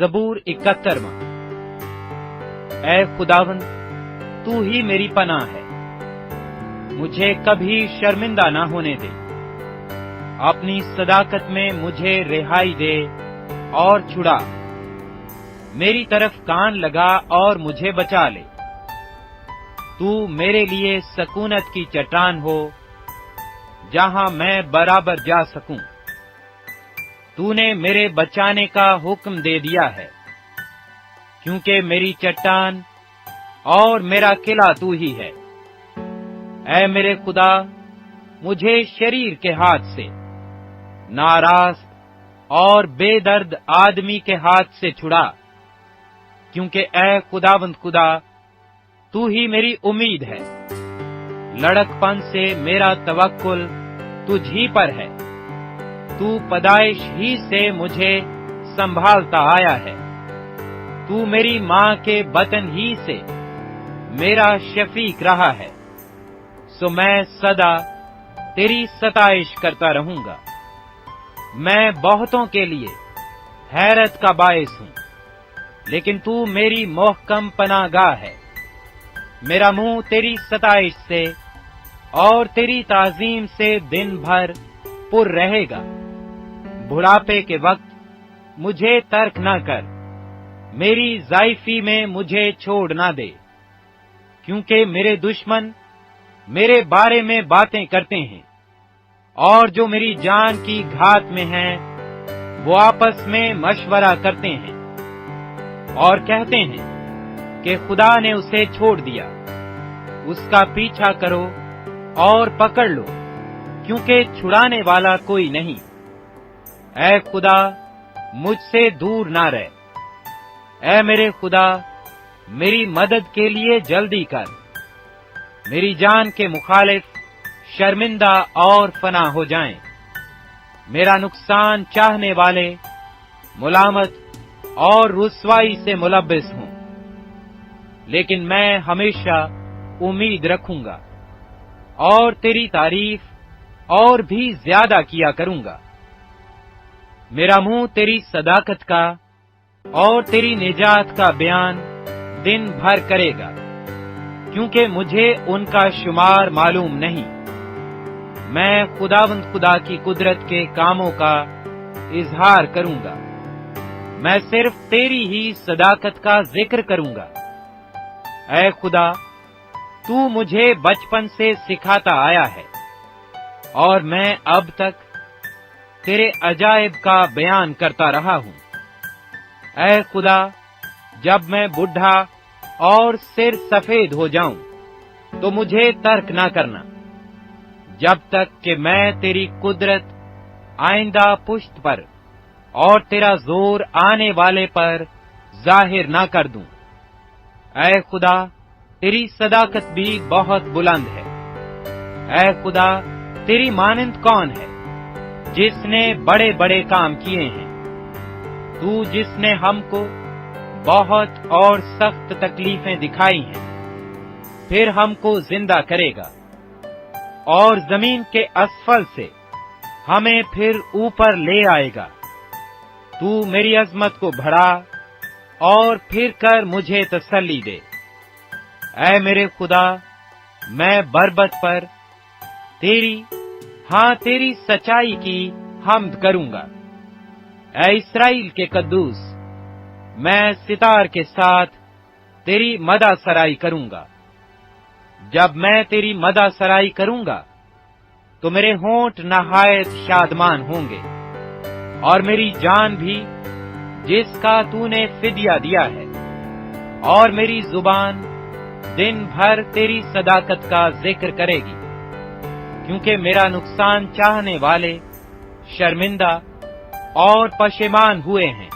زبور 71۔ اے خداوند، تو ہی میری پناہ ہے، مجھے کبھی شرمندہ نہ ہونے دے۔ اپنی صداقت میں مجھے رہائی دے اور چھڑا، میری طرف کان لگا اور مجھے بچا لے۔ تو میرے لیے سکونت کی چٹان ہو، جہاں میں برابر جا سکوں۔ تو نے میرے بچانے کا حکم دے دیا ہے، کیونکہ میری چٹان اور میرا قلعہ تو ہی ہے۔ اے میرے خدا، مجھے شریر کے ہاتھ سے، ناراض اور بے درد آدمی کے ہاتھ سے چھڑا، کیونکہ اے خداوند خدا، تو ہی میری امید ہے۔ لڑک پن سے میرا توکل تجھ ہی پر ہے۔ تو پیدائش ہی سے مجھے سنبھالتا آیا ہے۔ تو میری ماں کے بطن ہی سے میرا شفیق رہا ہے، سو میں سدا تیری ستائش کرتا رہوں گا۔ میں بہتوں کے لیے حیرت کا باعث ہوں، لیکن تو میری محکم پناہ گاہ ہے۔ میرا منہ تیری ستائش سے اور تیری تعظیم سے دن بھر پر رہے گا۔ بڑھاپے کے وقت مجھے ترک نہ کر، میری ضعیفی میں مجھے چھوڑ نہ دے، کیونکہ میرے دشمن میرے بارے میں باتیں کرتے ہیں، اور جو میری جان کی گھات میں ہیں وہ آپس میں مشورہ کرتے ہیں اور کہتے ہیں کہ خدا نے اسے چھوڑ دیا۔ اس کا پیچھا کرو اور پکڑ لو، کیونکہ چھڑانے والا کوئی نہیں۔ اے خدا، مجھ سے دور نہ رہ۔ اے میرے خدا، میری مدد کے لیے جلدی کر۔ میری جان کے مخالف شرمندہ اور فنا ہو جائیں۔ میرا نقصان چاہنے والے ملامت اور رسوائی سے ملبس ہوں، لیکن میں ہمیشہ امید رکھوں گا اور تیری تعریف اور بھی زیادہ کیا کروں گا۔ میرا منہ تیری صداقت کا اور تیری نجات کا بیان دن بھر کرے گا، کیونکہ مجھے ان کا شمار معلوم نہیں۔ میں خداوند خدا کی قدرت کے کاموں کا اظہار کروں گا، میں صرف تیری ہی صداقت کا ذکر کروں گا۔ اے خدا، تو مجھے بچپن سے سکھاتا آیا ہے، اور میں اب تک تیرے عجائب کا بیان کرتا رہا ہوں۔ اے خدا، جب میں بوڑھا اور سر سفید ہو جاؤں تو مجھے ترک نہ کرنا، جب تک کہ میں تیری قدرت آئندہ پشت پر اور تیرا زور آنے والے پر ظاہر نہ کر دوں۔ اے خدا، تیری صداقت بھی بہت بلند ہے۔ اے خدا، تیری مانند کون ہے جس نے بڑے بڑے کام کیے ہیں؟ تو جس نے ہم کو بہت اور سخت تکلیفیں دکھائی ہیں، پھر ہم کو زندہ کرے گا، اور زمین کے اسفل سے ہمیں پھر اوپر لے آئے گا۔ تو میری عظمت کو بڑھا اور پھر کر مجھے تسلی دے۔ اے میرے خدا، میں بربط پر تیری سچائی کی حمد کروں گا۔ اے اسرائیل کے قدوس، میں ستار کے ساتھ تیری مدح سرائی کروں گا۔ جب میں تیری مدح سرائی کروں گا تو میرے ہونٹ نہایت شادمان ہوں گے، اور میری جان بھی جس کا تو نے فدیہ دیا ہے، اور میری زبان دن بھر تیری صداقت کا ذکر کرے گی، کیونکہ میرا نقصان چاہنے والے شرمندہ اور پشیمان ہوئے ہیں۔